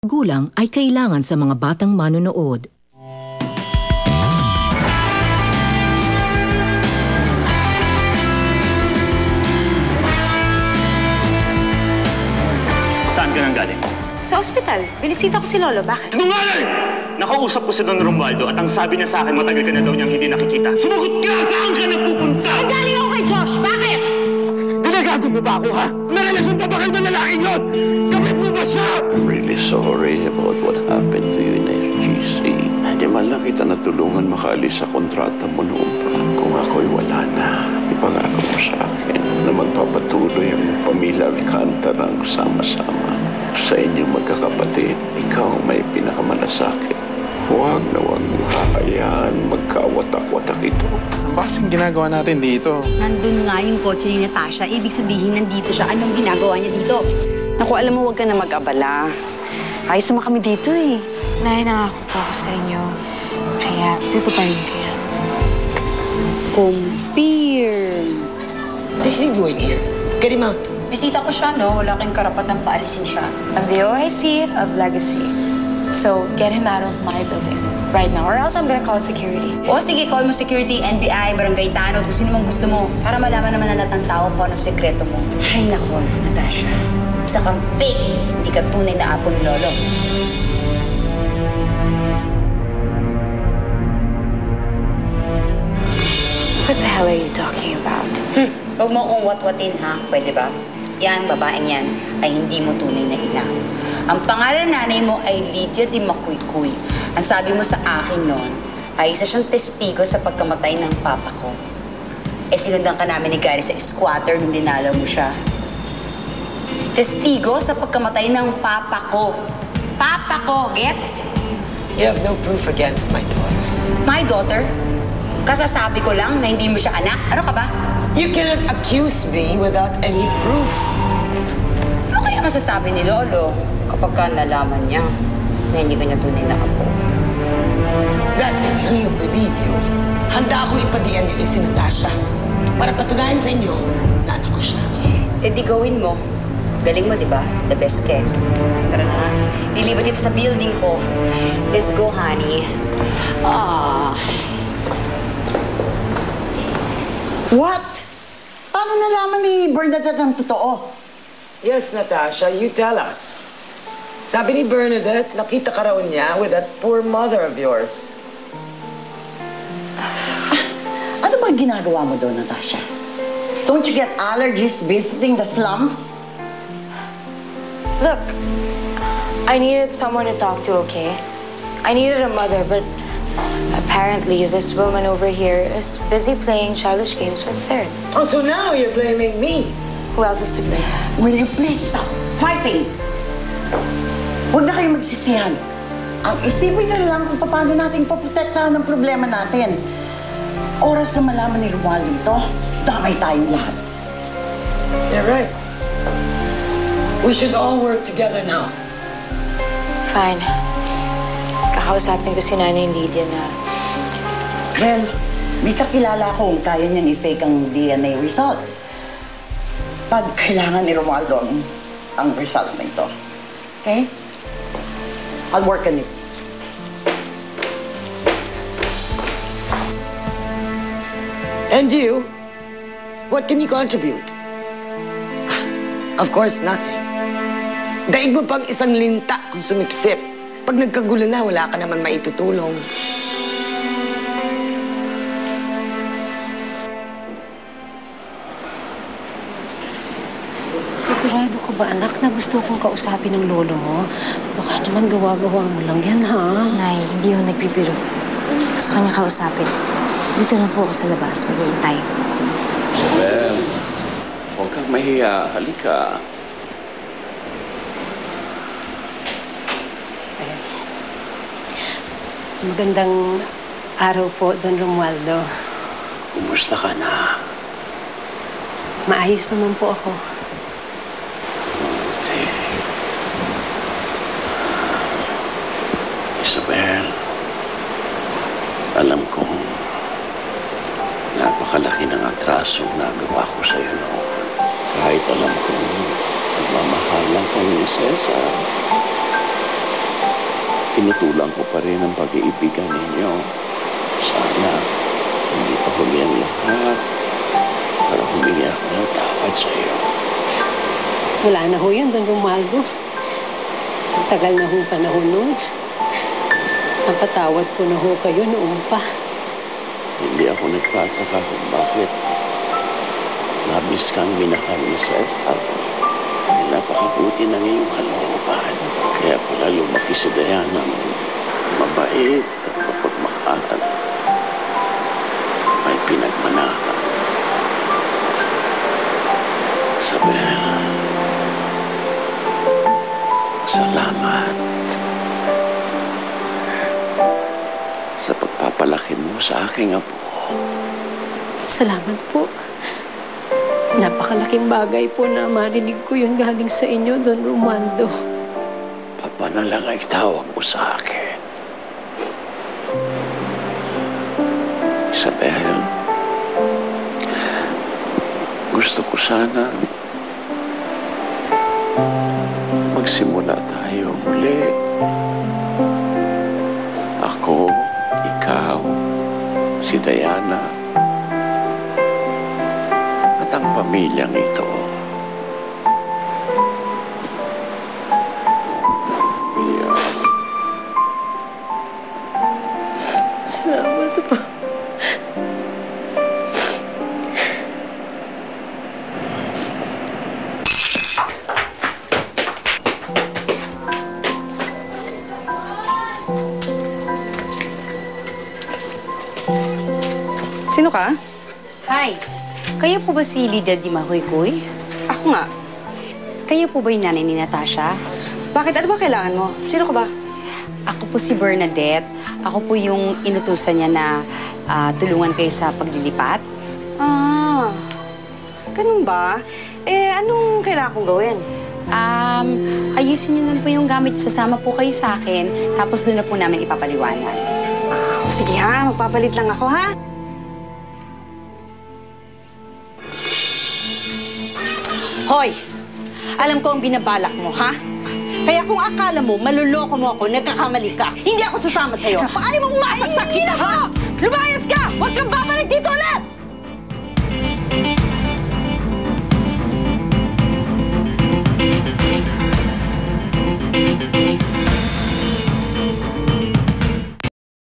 Gulang ay kailangan sa mga batang manonood. Saan ka nang galing? Sa ospital. Binisita ko si Lolo. Bakit? Sinungaling! Nakausap ko si Don Romualdo at ang sabi niya sa akin matagal ka na daw niyang hindi nakikita. Sumagot ka! Saan ka na pupunta? Nanggaling ako kay Josh. Bakit? Dinagado mo ba ako, ha? Narelasyon pa ba kayo ng lalaking yun? Kapit mo ba siya? I'm really sorry about what happened to you in SGC. Hindi man lang kita natulungan makaalis sa kontrata mo noon pa. Kung ako'y wala na, ipangako mo sa akin na magpapatuloy ang pamilya Alcantarang sama-sama. Sa inyong magkakapatid, ikaw ang may pinakamalasakit. Huwag na huwag mo hayaan magkawatak-watak ito. Ang basing ginagawa natin dito. Nandun nga yung kotse ni Natasha. Ibig sabihin, nandito siya. Anong ginagawa niya dito? Naku, alam mo, huwag ka na mag-abala. Ayos naman kami dito eh. Nay, nangako po ako sa inyo. Kaya, tutuparin ko yan. Kumpir. What is he doing here? Get him out. Bisita ko siya, no? Wala kang karapatang paalisin siya. I'm the OIC of Legacy. So, get him out of my building right now, or else I'm gonna call security. O sige, call mo security, NBI, barangay tanod, kung sino mang gusto mo. Para malaman naman na lahat ng tao kung anong sekreto mo. Ay nako, Natasha. Isa kang fake. Hindi ka tunay na apo ni Lolo. What the hell are you talking about? Huwag mo akong watwatin, ha? Pwede ba? Yan, babaeng yan, ay hindi mo tunay na ina. Ang pangalan nanay mo ay Lydia Di Makuykuy. Ang sabi mo sa akin noon, ay isa siyang testigo sa pagkamatay ng papa ko. Eh, sinundan ka namin ni Gary sa squatter nung dinalaw mo siya. Testigo sa pagkamatay ng papa ko. Papa ko, gets? You have no proof against my daughter. My daughter? Kasasabi ko lang na hindi mo siya anak. Ano ka ba? You cannot accuse me without any proof. Ano kaya masasabi ni Lolo kapag ka nalaman niya na hindi ka niya tunay na apo? That's if he'll believe you. Handa ako ipa-DNA si Natasha para patunayan sa inyo na anak ko siya. Eh di gawin mo. Galing mo, di ba? The best ka. Tara na nga. Lilibot dito sa building ko. Let's go, honey. What? Paano nalaman ni Bernadette ang totoo? Yes, Natasha, you tell us. Sabi ni Bernadette, nakita ka raw niya with that poor mother of yours. Ano ba ginagawa mo doon, Natasha? Don't you get allergies visiting the slums? Look, I needed someone to talk to, okay? I needed a mother, but apparently this woman over here is busy playing childish games with her. Oh, so now you're blaming me. Who else is to blame? Will you please stop fighting? Huwag na kayo magsisihan. Ang isipin na lang kung paano natin paprotektahan ang problema natin. Oras na malaman ni Romualdo ito, damay tayong lahat. You're right. We should all work together now. Fine. Kakausapin ko si Nanay Lydia na... Well, may kakilala kong kaya niyang i-fake ang DNA results. Pag kailangan ni Romualdo ang results na ito. Okay? I'll work on it. And you? What can you contribute? Of course, nothing. Daig mo pang isang linta kung sumipsip. Pag nagkagulo na, wala ka naman maitutulong. Sigurado ka ba, anak, na gusto kong kausapin ng lolo mo? Baka naman gawa-gawa mo lang yan, ha? Nay, hindi ako nagbibiro. Gusto kanya kausapin. Dito lang po ako sa labas, mag-iintay. Well, huwag kang mahiya. Halika. Magandang araw po, Don Romualdo. Kumusta ka na? Maayos naman po ako. Mabuti. Isabel, alam kong napakalaki ng atrasong nagawa ko sa'yo noon. Kahit alam kong nagmamahalan kang ni Cesar. tinutulang ko pa rin ang pag-iibigan ninyo. Sana hindi pa huli ang lahat para humingi ako ng tawad sa iyo. Wala na ho yun, Don Romualdo. Ang tagal na hong panahon nun. Napatawad ko na ho kayo noon pa. Hindi ako nagtataka kung bakit labis kang minahal ni Cesar. Dahil napakabuti ng iyong kalooban. Kaya pala lumaki si Diana mabait at mapagmahal. May pinagmanahan. Isabel, salamat sa pagpapalaki mo sa aking apo. Salamat po. Napakalaking bagay po na marinig ko yung galing sa inyo, Don Romualdo. Papa na lang ay tawag mo sa akin. Isabel, gusto ko sana magsimula tayo muli. Ako, ikaw, si Diana, at ang pamilyang ito. Salamat po. Sino ka? Hi, kayo po ba si Lydia Di Makuikuy? Ako nga. Kayo po ba yung nanay ni Natasha? Bakit? Ano ba kailangan mo? Sino ka ba? Ako po si Bernadette. Ako po yung inutusan niya na tulungan kayo sa paglilipat. Ah, ganun ba? Anong kailangan kong gawin? Ayusin niyo lang po yung gamit. Sasama po kayo sa akin. Tapos doon na po namin ipapaliwanag. Sige ha, magpapalit lang ako ha. Hoy! Alam ko ang binabalak mo, ha? Kaya kung akala mo, maluloko mo ako, nagkakamali ka, hindi ako sasama sa'yo. Ayaw mo umasak sa akin, ha? Lumayas ka! Huwag kang